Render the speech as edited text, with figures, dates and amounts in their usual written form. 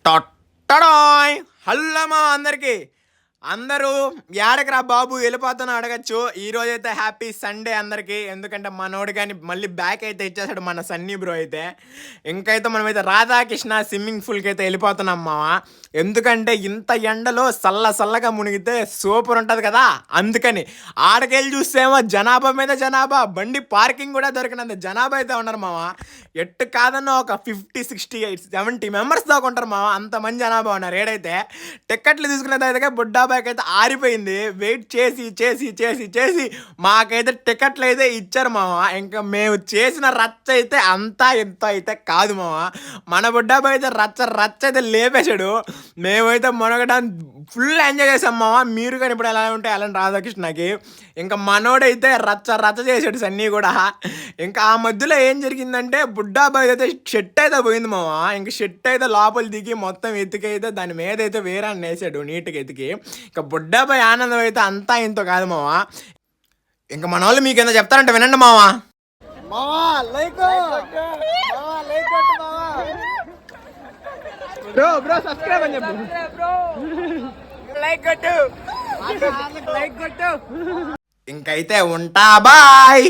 టొట్టడాయ్ హల్లమా అందరికి అందరూ ఏడకరా బాబు వెళ్ళిపోతాను అడగచ్చు. ఈరోజు అయితే హ్యాపీ సండే అందరికీ. ఎందుకంటే మనోడు కానీ మళ్ళీ బ్యాక్ అయితే ఇచ్చేసాడు మన సన్నీ బ్రో అయితే. ఇంకైతే మనమైతే రాధాకృష్ణ స్విమ్మింగ్ పూల్కి అయితే వెళ్ళిపోతున్నాం మావా. ఎందుకంటే ఇంత ఎండలో చల్లగా మునిగితే సూపర్ ఉంటుంది కదా, అందుకని. ఆడకెళ్ళి చూస్తేమో జనాభా మీద జనాభా, బండి పార్కింగ్ కూడా దొరికినంత జనాభా అయితే ఉన్నారు మావా. ఎట్టు కాదన్నా ఒక 50, 60, 70 మెంబర్స్ దాకా ఉంటారు మావా. అంతమంది జనాభా ఉన్నారు. ఏడైతే టిక్కెట్లు తీసుకునేదైతే బుడ్డాబాయికి అయితే ఆరిపోయింది. వెయిట్ చేసి చేసి చేసి చేసి మాకైతే టికెట్లు అయితే ఇచ్చారు మావా. ఇంకా మేము చేసిన రచ్చ అయితే అంతా ఇంత అయితే కాదు మావా. మన బుడ్డాబాయి అయితే రచ్చ అయితే లేపేశాడు. మేమైతే మొనగడానికి ఫుల్ ఎంజాయ్ చేసాం మావా. మీరు కానీ ఇప్పుడు ఎలా ఉంటే అలాంటి రాధాకృష్ణకి ఇంకా మనోడైతే రచ్చ చేసాడు సన్నీ కూడా. ఇంకా ఆ మధ్యలో ఏం జరిగిందంటే బుడ్డాబాయి అయితే షెట్ అయితే పోయింది మావా. ఇంకా షెట్ అయితే లోపల దిగి మొత్తం ఎతికైతే దాని మీద అయితే వేరే వేసాడు నీట్గా ఎతికి. ఇంకా బుడ్డాబాయి ఆనందం అయితే అంతా ఇంతో కాదు మావా. ఇంకా మన వాళ్ళు మీకు ఎంత చెప్తారంటే వినండి మావా. బ్రో సబ్స్క్రైబ్ అని చెప్పు. ఇంకైతే ఉంటా బాయ్.